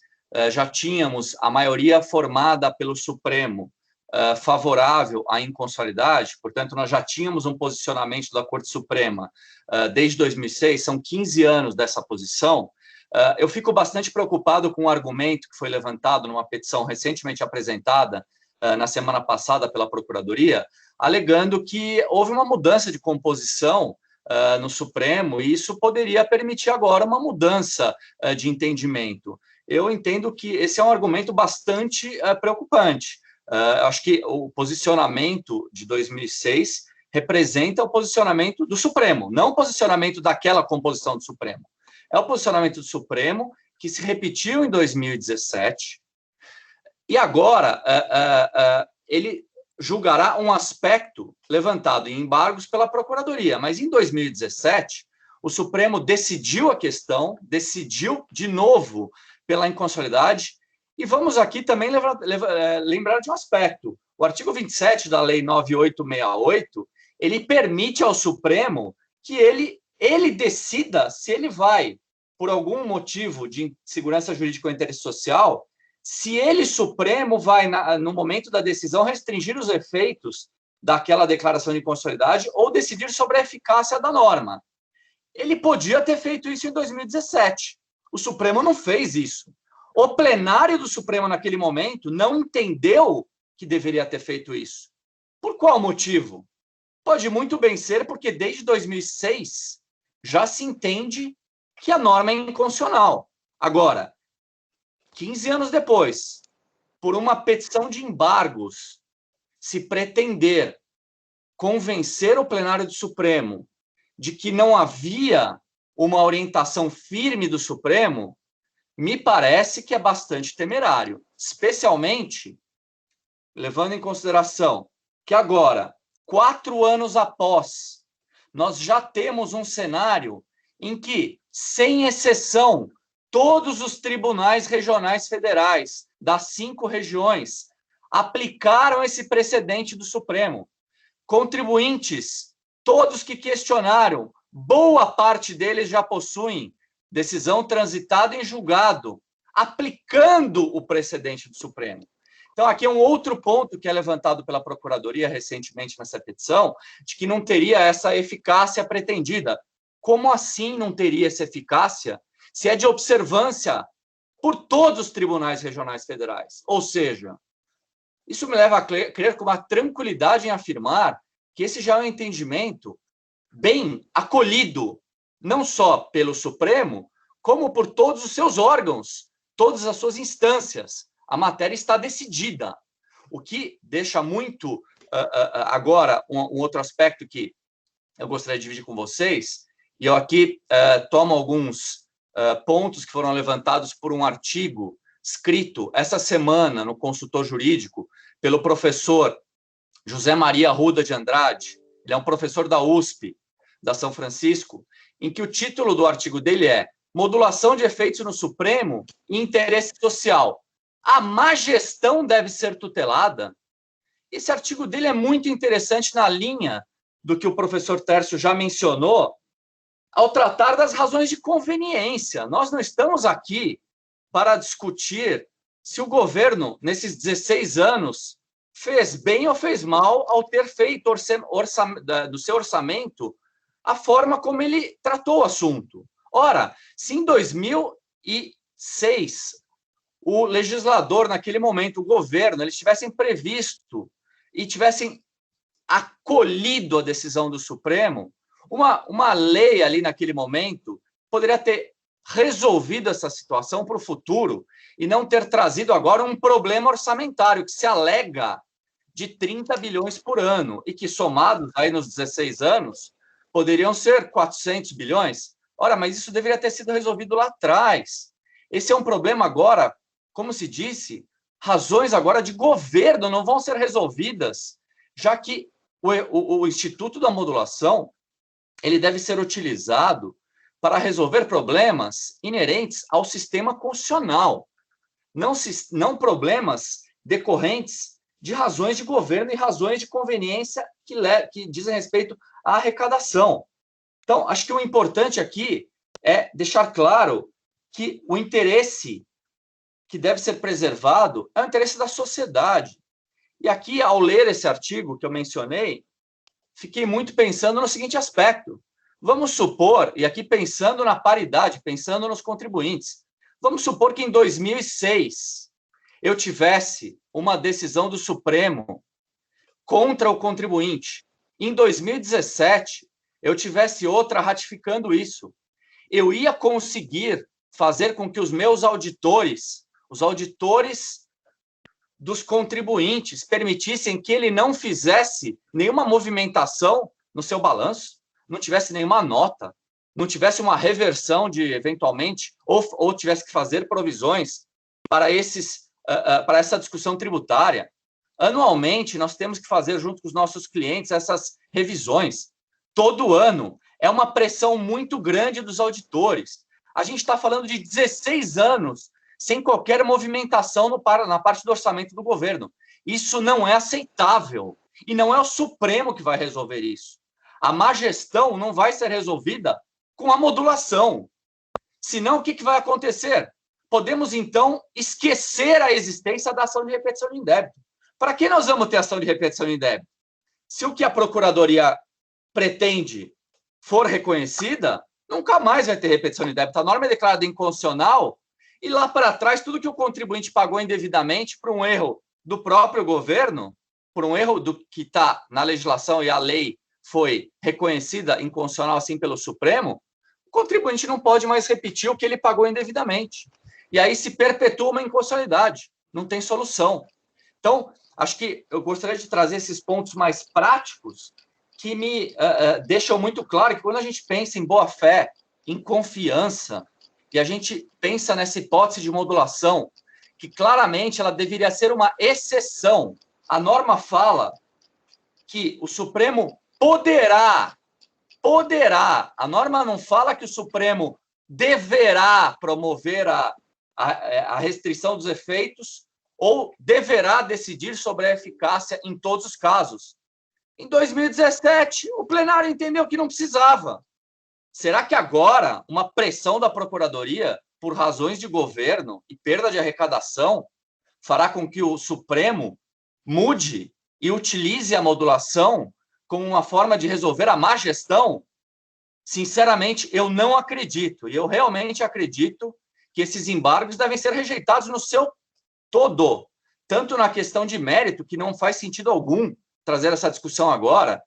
já tínhamos a maioria formada pelo Supremo favorável à inconstitucionalidade, portanto, nós já tínhamos um posicionamento da Corte Suprema desde 2006, são 15 anos dessa posição. Eu fico bastante preocupado com o argumento que foi levantado numa petição recentemente apresentada na semana passada pela Procuradoria, alegando que houve uma mudança de composição no Supremo, e isso poderia permitir agora uma mudança de entendimento. Eu entendo que esse é um argumento bastante preocupante. Acho que o posicionamento de 2006 representa o posicionamento do Supremo, não o posicionamento daquela composição do Supremo. É o posicionamento do Supremo que se repetiu em 2017, e agora ele julgará um aspecto levantado em embargos pela Procuradoria, mas em 2017 o Supremo decidiu a questão, decidiu de novo pela inconstitucionalidade, e vamos aqui também lembrar de um aspecto. O artigo 27 da Lei 9868, ele permite ao Supremo que ele decida se ele vai, por algum motivo de segurança jurídica ou interesse social, se ele, Supremo, vai, no momento da decisão, restringir os efeitos daquela declaração de inconstitucionalidade ou decidir sobre a eficácia da norma. Ele podia ter feito isso em 2017. O Supremo não fez isso. O plenário do Supremo, naquele momento, não entendeu que deveria ter feito isso. Por qual motivo? Pode muito bem ser porque, desde 2006, já se entende que a norma é inconstitucional. Agora, 15 anos depois, por uma petição de embargos, se pretender convencer o plenário do Supremo de que não havia uma orientação firme do Supremo, me parece que é bastante temerário, especialmente levando em consideração que agora, 4 anos após, nós já temos um cenário em que, sem exceção, todos os tribunais regionais federais das 5 regiões aplicaram esse precedente do Supremo. Contribuintes, todos que questionaram, boa parte deles já possuem decisão transitada em julgado, aplicando o precedente do Supremo. Então, aqui é um outro ponto que é levantado pela Procuradoria recentemente nessa petição, de que não teria essa eficácia pretendida. Como assim não teria essa eficácia se é de observância por todos os tribunais regionais federais? Ou seja, isso me leva a crer com uma tranquilidade em afirmar que esse já é um entendimento bem acolhido, não só pelo Supremo, como por todos os seus órgãos, todas as suas instâncias. A matéria está decidida, o que deixa muito, agora, um outro aspecto que eu gostaria de dividir com vocês, e eu aqui tomo alguns pontos que foram levantados por um artigo escrito essa semana no Consultor Jurídico pelo professor José Maria Arruda de Andrade. Ele é um professor da USP, da São Francisco, em que o título do artigo dele é Modulação de efeitos no Supremo e Interesse Social. A má gestão deve ser tutelada? Esse artigo dele é muito interessante na linha do que o professor Tércio já mencionou, ao tratar das razões de conveniência. Nós não estamos aqui para discutir se o governo, nesses 16 anos, fez bem ou fez mal ao ter feito do seu orçamento a forma como ele tratou o assunto. Ora, se em 2006 o legislador, naquele momento, o governo, eles tivessem previsto e tivessem acolhido a decisão do Supremo, uma lei ali naquele momento poderia ter resolvido essa situação para o futuro e não ter trazido agora um problema orçamentário que se alega de 30 bilhões por ano e que, somados aí nos 16 anos, poderiam ser 400 bilhões. Ora, mas isso deveria ter sido resolvido lá atrás. Esse é um problema agora, como se disse, razões agora de governo não vão ser resolvidas, já que o Instituto da Modulação ele deve ser utilizado para resolver problemas inerentes ao sistema constitucional, não problemas decorrentes de razões de governo e razões de conveniência que dizem respeito à arrecadação. Então, acho que o importante aqui é deixar claro que o interesse que deve ser preservado é o interesse da sociedade. E aqui, ao ler esse artigo que eu mencionei, fiquei muito pensando no seguinte aspecto. Vamos supor, e aqui pensando na paridade, pensando nos contribuintes, vamos supor que em 2006 eu tivesse uma decisão do Supremo contra o contribuinte. Em 2017, eu tivesse outra ratificando isso. Eu ia conseguir fazer com que os meus auditores, os auditores dos contribuintes, permitissem que ele não fizesse nenhuma movimentação no seu balanço, não tivesse nenhuma nota, não tivesse uma reversão de, eventualmente, ou tivesse que fazer provisões para essa discussão tributária. Anualmente, nós temos que fazer, junto com os nossos clientes, essas revisões. Todo ano. É uma pressão muito grande dos auditores. A gente está falando de 16 anos sem qualquer movimentação na parte do orçamento do governo. Isso não é aceitável. E não é o Supremo que vai resolver isso. A má gestão não vai ser resolvida com a modulação. Senão, o que vai acontecer? Podemos, então, esquecer a existência da ação de repetição de indébito. Para que nós vamos ter ação de repetição de indébito? Se o que a Procuradoria pretende for reconhecida, nunca mais vai ter repetição de débito. A norma é declarada inconstitucional e lá para trás, tudo que o contribuinte pagou indevidamente por um erro do próprio governo, por um erro do que está na legislação e a lei foi reconhecida inconstitucional assim pelo Supremo, o contribuinte não pode mais repetir o que ele pagou indevidamente. E aí se perpetua uma inconstitucionalidade, não tem solução. Então, acho que eu gostaria de trazer esses pontos mais práticos que me deixam muito claro que quando a gente pensa em boa-fé, em confiança, e a gente pensa nessa hipótese de modulação, que claramente ela deveria ser uma exceção. A norma fala que o Supremo poderá, a norma não fala que o Supremo deverá promover a restrição dos efeitos ou deverá decidir sobre a eficácia em todos os casos. Em 2017, o plenário entendeu que não precisava. Será que agora uma pressão da Procuradoria por razões de governo e perda de arrecadação fará com que o Supremo mude e utilize a modulação como uma forma de resolver a má gestão? Sinceramente, eu não acredito. E eu realmente acredito que esses embargos devem ser rejeitados no seu todo, tanto na questão de mérito, que não faz sentido algum trazer essa discussão agora,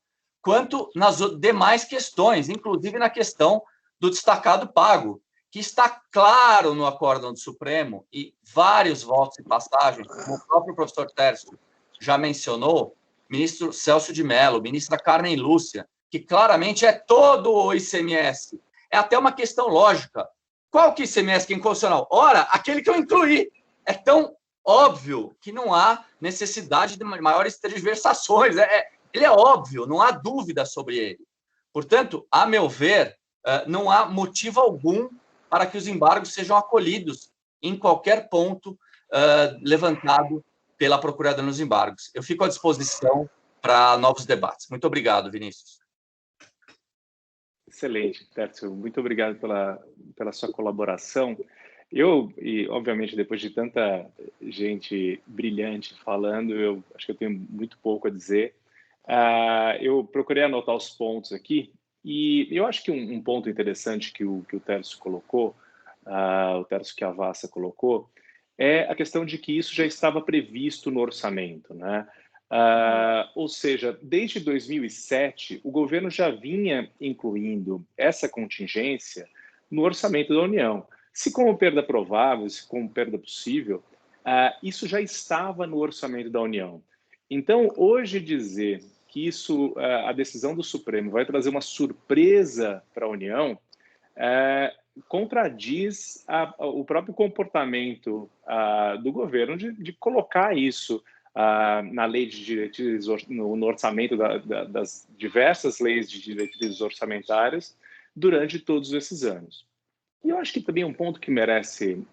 quanto nas demais questões, inclusive na questão do destacado pago, que está claro no acórdão do Supremo, e vários votos e passagens, como o próprio professor Tércio já mencionou, ministro Celso de Mello, ministra Carmen Lúcia, que claramente é todo o ICMS. É até uma questão lógica. Qual que é o ICMS que é inconstitucional? Ora, aquele que eu incluí. É tão óbvio que não há necessidade de maiores tergiversações. Ele é óbvio, não há dúvida sobre ele. Portanto, a meu ver, não há motivo algum para que os embargos sejam acolhidos em qualquer ponto levantado pela Procuradoria nos embargos. Eu fico à disposição para novos debates. Muito obrigado, Vinícius. Excelente, Tércio. Muito obrigado pela sua colaboração. E obviamente, depois de tanta gente brilhante falando, eu acho que eu tenho muito pouco a dizer. Eu procurei anotar os pontos aqui, e eu acho que um ponto interessante que o Tércio colocou, o Tércio Chiavassa colocou, é a questão de que isso já estava previsto no orçamento, né? Ou seja, desde 2007, o governo já vinha incluindo essa contingência no orçamento da União. Se como perda provável, se como perda possível, isso já estava no orçamento da União. Então, hoje dizer que isso, a decisão do Supremo vai trazer uma surpresa para a União, contradiz o próprio comportamento do governo de colocar isso na lei de diretrizes, no orçamento das diversas leis de diretrizes orçamentárias durante todos esses anos. E eu acho que também um ponto que merece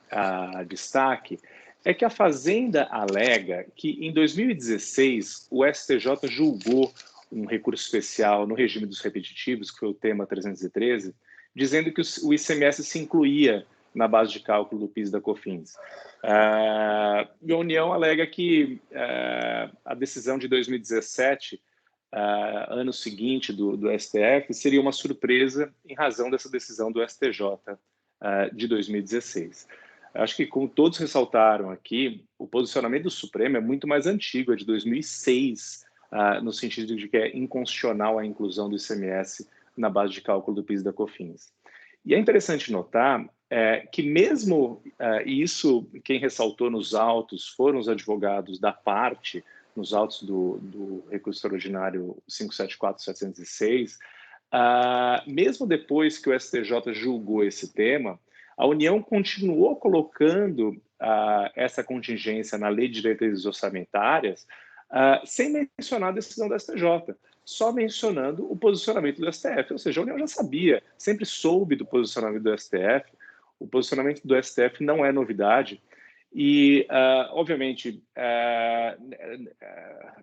destaque é que a Fazenda alega que, em 2016, o STJ julgou um recurso especial no regime dos repetitivos, que foi o tema 313, dizendo que o ICMS se incluía na base de cálculo do PIS e da COFINS. E a União alega que a decisão de 2017, ano seguinte do STF, seria uma surpresa em razão dessa decisão do STJ de 2016. Acho que, como todos ressaltaram aqui, o posicionamento do Supremo é muito mais antigo, é de 2006, no sentido de que é inconstitucional a inclusão do ICMS na base de cálculo do PIS e da COFINS. E é interessante notar que mesmo, e isso quem ressaltou nos autos foram os advogados da parte, nos autos do recurso extraordinário 574-706, mesmo depois que o STJ julgou esse tema, a União continuou colocando essa contingência na lei de diretrizes orçamentárias sem mencionar a decisão do STJ, só mencionando o posicionamento do STF. Ou seja, a União já sabia, sempre soube do posicionamento do STF, o posicionamento do STF não é novidade, e, obviamente,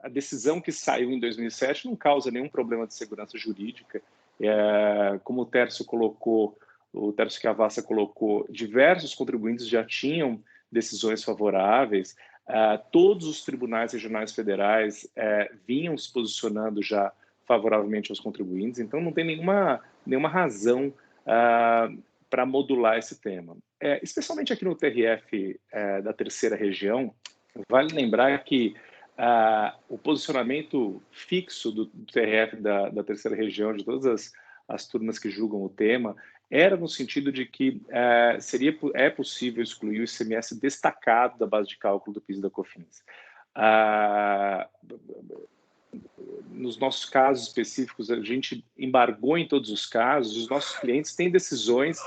a decisão que saiu em 2007 não causa nenhum problema de segurança jurídica. Como o Tércio Chiavassa colocou, diversos contribuintes já tinham decisões favoráveis, todos os tribunais regionais federais vinham se posicionando já favoravelmente aos contribuintes, então não tem nenhuma razão para modular esse tema. Especialmente aqui no TRF da terceira região, vale lembrar que o posicionamento fixo do TRF da terceira região, de todas as turmas que julgam o tema, era no sentido de que é possível excluir o ICMS destacado da base de cálculo do PIS e da COFINS. Nos nossos casos específicos, a gente embargou em todos os casos, os nossos clientes têm decisões,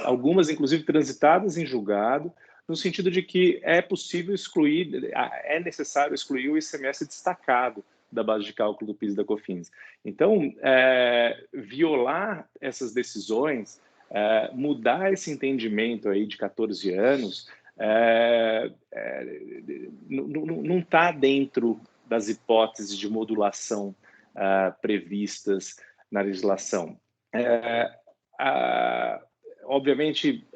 algumas inclusive transitadas em julgado, no sentido de que é possível excluir, é necessário excluir o ICMS destacado da base de cálculo do PIS e da COFINS. Então, violar essas decisões, mudar esse entendimento aí de 14 anos, não está dentro das hipóteses de modulação previstas na legislação. obviamente,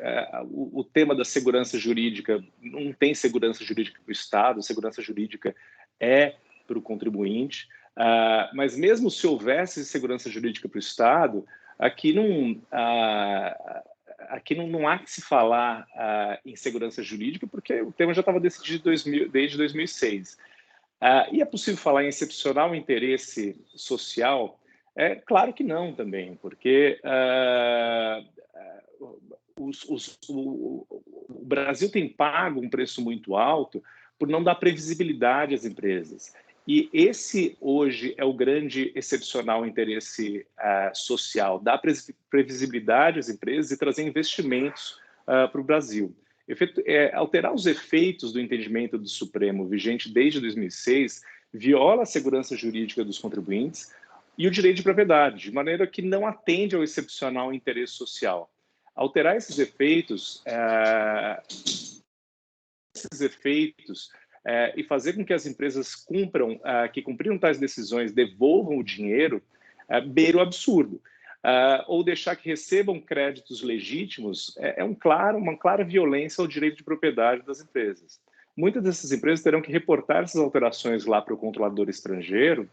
o tema da segurança jurídica, não tem segurança jurídica para o Estado, segurança jurídica é para o contribuinte, mas mesmo se houvesse segurança jurídica para o Estado, aqui não há que se falar em segurança jurídica, porque o tema já estava decidido desde 2006. E é possível falar em excepcional interesse social? Claro que não também, porque o Brasil tem pago um preço muito alto por não dar previsibilidade às empresas. E esse, hoje, é o grande excepcional interesse social, dar previsibilidade às empresas e trazer investimentos para o Brasil. Alterar os efeitos do entendimento do Supremo, vigente desde 2006, viola a segurança jurídica dos contribuintes e o direito de propriedade, de maneira que não atende ao excepcional interesse social. Alterar esses efeitos e fazer com que as empresas que cumpriram tais decisões devolvam o dinheiro, beira o absurdo. Ou deixar que recebam créditos legítimos uma clara violência ao direito de propriedade das empresas. Muitas dessas empresas terão que reportar essas alterações lá para o controlador estrangeiro,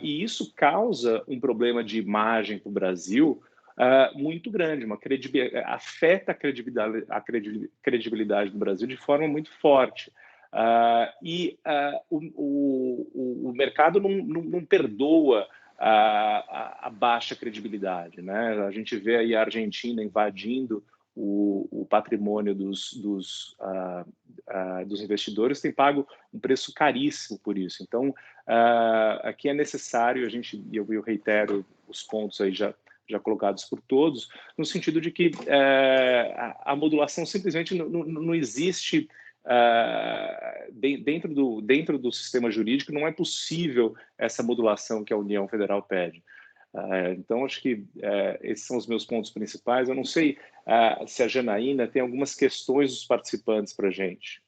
e isso causa um problema de imagem para o Brasil muito grande, afeta a credibilidade do Brasil de forma muito forte. O mercado não perdoa a baixa credibilidade, né? A gente vê aí a Argentina invadindo o patrimônio dos investidores, tem pago um preço caríssimo por isso. Então, aqui é necessário, eu reitero os pontos aí já colocados por todos, no sentido de que a modulação simplesmente não existe dentro do sistema jurídico, não é possível essa modulação que a União Federal pede. Então, acho que esses são os meus pontos principais. Eu não sei se a Janaína tem algumas questões dos participantes para a gente.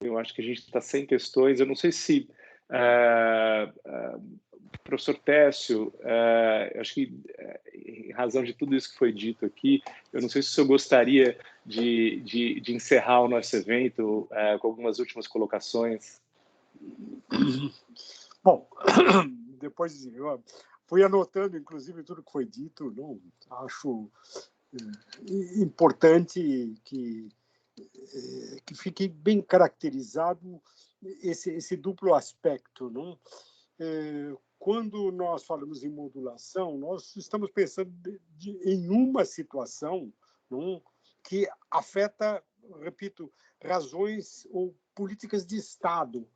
Eu acho que a gente está sem questões. Eu não sei se professor Tércio, acho que em razão de tudo isso que foi dito aqui, eu não sei se o senhor gostaria de encerrar o nosso evento com algumas últimas colocações. Bom, depois eu fui anotando, inclusive, tudo que foi dito. Não acho importante que fique bem caracterizado esse duplo aspecto, não? Quando nós falamos em modulação, nós estamos pensando em uma situação, não, que afeta, repito, razões ou políticas de Estado,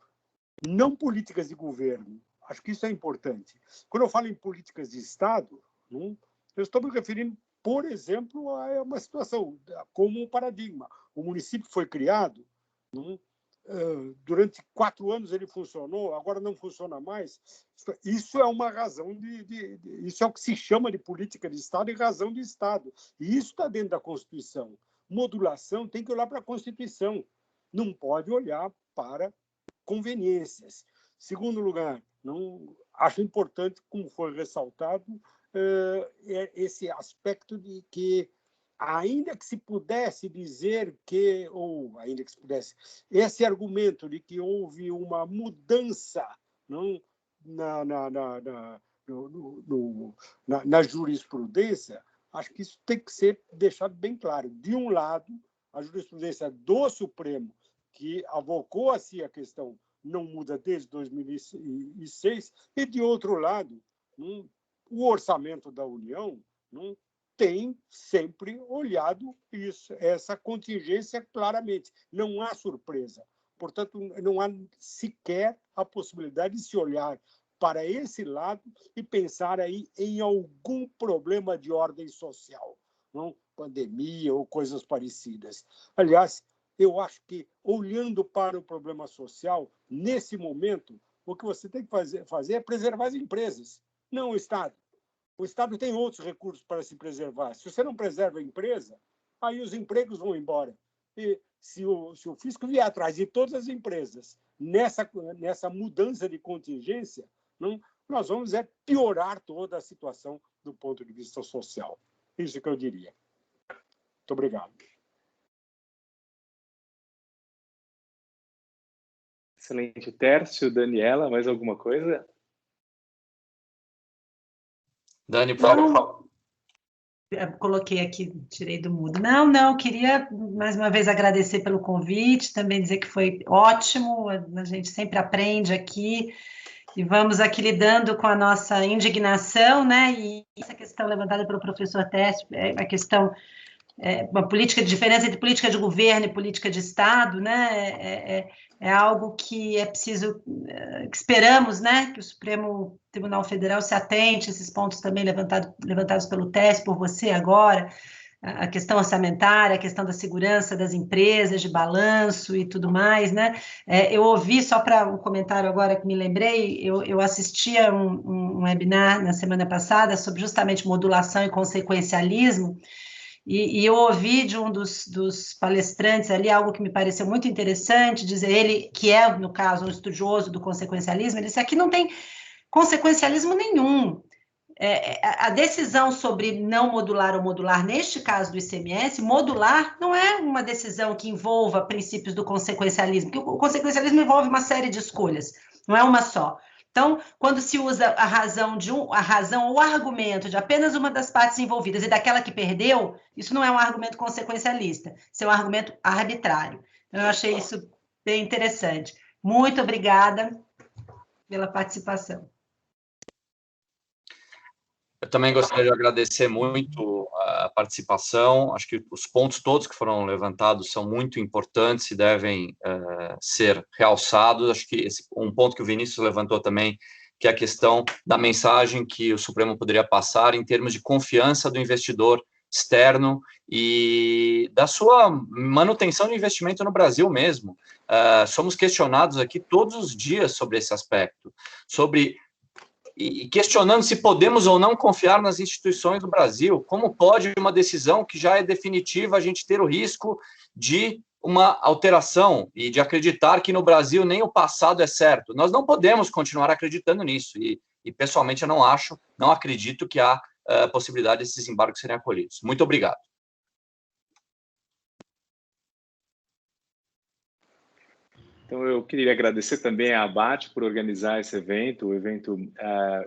não políticas de governo. Acho que isso é importante. Quando eu falo em políticas de Estado, não, eu estou me referindo, por exemplo, a uma situação como um paradigma. O município foi criado, não, durante 4 anos ele funcionou, agora não funciona mais. Isso é uma razão isso é o que se chama de política de Estado e razão de Estado. E isso está dentro da Constituição. Modulação tem que olhar para a Constituição, não pode olhar para conveniências. Segundo lugar, não acho importante, como foi ressaltado, esse aspecto de que, ainda que se pudesse dizer que, ou ainda que se pudesse, esse argumento de que houve uma mudança, não, na jurisprudência, acho que isso tem que ser deixado bem claro. De um lado, a jurisprudência do Supremo, que avocou a si a questão, não muda desde 2006, e, de outro lado, o orçamento da União tem sempre olhado isso, essa contingência claramente. Não há surpresa. Portanto, não há sequer a possibilidade de se olhar para esse lado e pensar aí em algum problema de ordem social, não? Pandemia ou coisas parecidas. Aliás, eu acho que, olhando para o problema social, nesse momento, o que você tem que fazer é preservar as empresas, não o Estado. O Estado tem outros recursos para se preservar. Se você não preserva a empresa, aí os empregos vão embora. E se o fisco vier atrás de todas as empresas nessa mudança de contingência, nós vamos piorar toda a situação do ponto de vista social. Isso que eu diria. Muito obrigado. Excelente. Tércio, Daniela, mais alguma coisa? Dani, por favor. Coloquei aqui, tirei do mudo. Não, queria mais uma vez agradecer pelo convite, também dizer que foi ótimo, a gente sempre aprende aqui, e vamos aqui lidando com a nossa indignação, né? E essa questão levantada pelo professor Tércio, a questão, uma política de diferença entre política de governo e política de Estado, né? É algo que é preciso, que esperamos, né? Que o Supremo Tribunal Federal se atente a esses pontos também levantados pelo Tércio, por você agora, a questão orçamentária, a questão da segurança das empresas, de balanço e tudo mais, né? Eu ouvi, só para um comentário agora que me lembrei, eu assisti a um webinar na semana passada sobre justamente modulação e consequencialismo, e eu ouvi de um dos palestrantes ali algo que me pareceu muito interessante, dizer ele, que é, no caso, um estudioso do consequencialismo, ele disse, aqui não tem consequencialismo nenhum. A decisão sobre não modular ou modular, neste caso do ICMS, modular não é uma decisão que envolva princípios do consequencialismo, porque o consequencialismo envolve uma série de escolhas, não é uma só. Então, quando se usa a razão ou o argumento de apenas uma das partes envolvidas e daquela que perdeu, isso não é um argumento consequencialista, isso é um argumento arbitrário. Eu achei isso bem interessante. Muito obrigada pela participação. Eu também gostaria de agradecer muito a participação. Acho que os pontos todos que foram levantados são muito importantes e devem ser realçados. Acho que um ponto que o Vinícius levantou também, que é a questão da mensagem que o Supremo poderia passar em termos de confiança do investidor externo e da sua manutenção de investimento no Brasil mesmo. Somos questionados aqui todos os dias sobre esse aspecto, e questionando se podemos ou não confiar nas instituições do Brasil. Como pode uma decisão que já é definitiva a gente ter o risco de uma alteração e de acreditar que no Brasil nem o passado é certo? Nós não podemos continuar acreditando nisso e pessoalmente eu não acredito que há possibilidade desses embargos serem acolhidos. Muito obrigado. Então, eu queria agradecer também à ABAT por organizar esse evento, um evento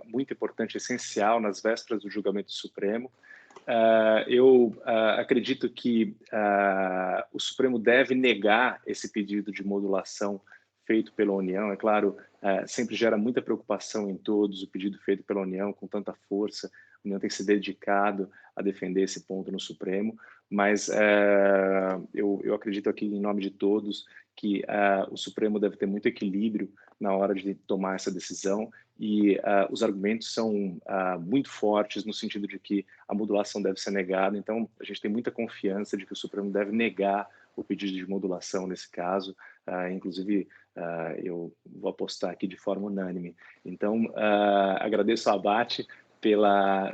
muito importante, essencial, nas vésperas do julgamento Supremo. Eu acredito que o Supremo deve negar esse pedido de modulação feito pela União. É claro, sempre gera muita preocupação em todos o pedido feito pela União, com tanta força. A União tem se dedicado a defender esse ponto no Supremo, mas eu acredito aqui, em nome de todos, que o Supremo deve ter muito equilíbrio na hora de tomar essa decisão e os argumentos são muito fortes no sentido de que a modulação deve ser negada. Então, a gente tem muita confiança de que o Supremo deve negar o pedido de modulação nesse caso. Inclusive, eu vou apostar aqui de forma unânime. Então, agradeço a ABAT pela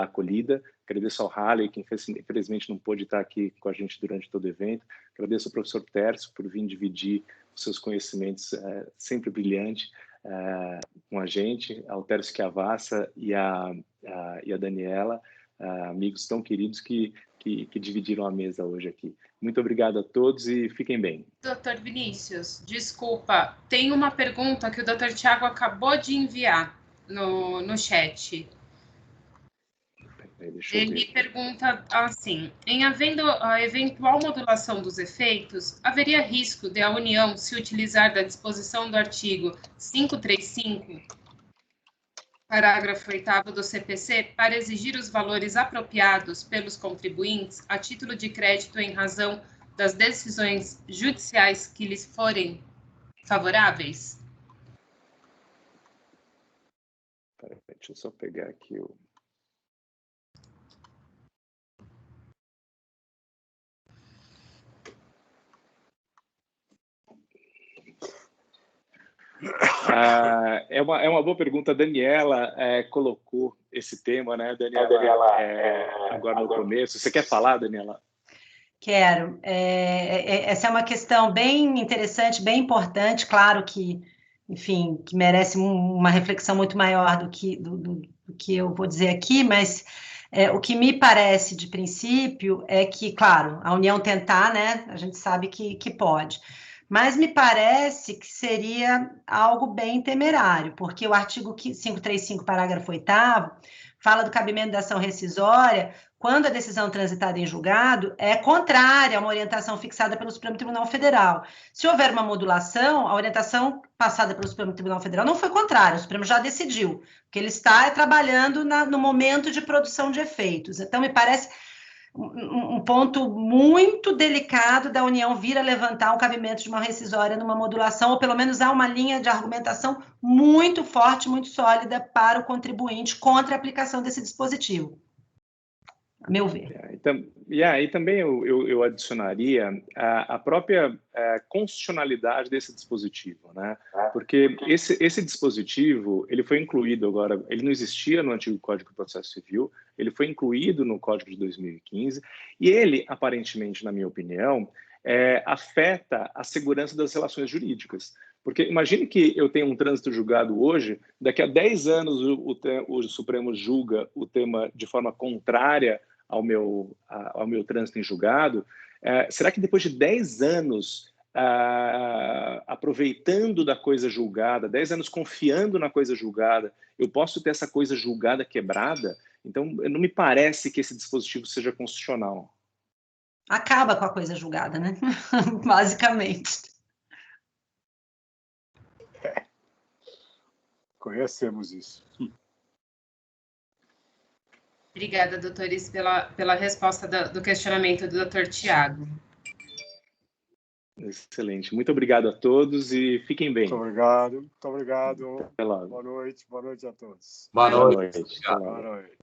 acolhida. Agradeço ao Halley, que infelizmente não pôde estar aqui com a gente durante todo o evento. Agradeço ao professor Tércio por vir dividir os seus conhecimentos sempre brilhante com a gente, ao Tércio Chiavassa e a Daniela, amigos tão queridos que dividiram a mesa hoje aqui. Muito obrigado a todos e fiquem bem. Doutor Vinícius, desculpa, tem uma pergunta que o doutor Tiago acabou de enviar no chat. Ele pergunta assim: em havendo a eventual modulação dos efeitos, haveria risco de a União se utilizar da disposição do artigo 535, parágrafo 8º do CPC, para exigir os valores apropriados pelos contribuintes a título de crédito em razão das decisões judiciais que lhes forem favoráveis? Peraí, deixa eu só pegar aqui o... É uma boa pergunta. A Daniela colocou esse tema, né, Daniela, agora no começo. Você quer falar, Daniela? Quero. Essa é uma questão bem interessante, bem importante, claro que, enfim, que merece uma reflexão muito maior do que eu vou dizer aqui, mas o que me parece de princípio é que, claro, a União tentar, né, a gente sabe que pode, mas me parece que seria algo bem temerário, porque o artigo 535, parágrafo 8º, fala do cabimento da ação rescisória quando a decisão transitada em julgado é contrária a uma orientação fixada pelo Supremo Tribunal Federal. Se houver uma modulação, a orientação passada pelo Supremo Tribunal Federal não foi contrária, o Supremo já decidiu, porque ele está trabalhando no momento de produção de efeitos. Então, me parece um ponto muito delicado da União vir a levantar o cabimento de uma rescisória numa modulação, ou pelo menos há uma linha de argumentação muito forte, muito sólida para o contribuinte contra a aplicação desse dispositivo. A meu ver. E também eu adicionaria a própria constitucionalidade desse dispositivo, né? Porque esse dispositivo, ele foi incluído agora, ele não existia no antigo Código de Processo Civil, ele foi incluído no Código de 2015, e ele, aparentemente, na minha opinião, afeta a segurança das relações jurídicas. Porque imagine que eu tenho um trânsito julgado hoje, daqui a 10 anos o Supremo julga o tema de forma contrária ao meu trânsito em julgado. Será que depois de 10 anos, aproveitando da coisa julgada, 10 anos confiando na coisa julgada, eu posso ter essa coisa julgada quebrada? Então, não me parece que esse dispositivo seja constitucional. Acaba com a coisa julgada, né? Basicamente. Conhecemos isso. Obrigada, doutores, pela resposta do questionamento do doutor Tiago. Excelente. Muito obrigado a todos e fiquem bem. Muito obrigado. Muito obrigado. Até logo. Boa noite a todos. Boa noite. Boa noite. Boa noite.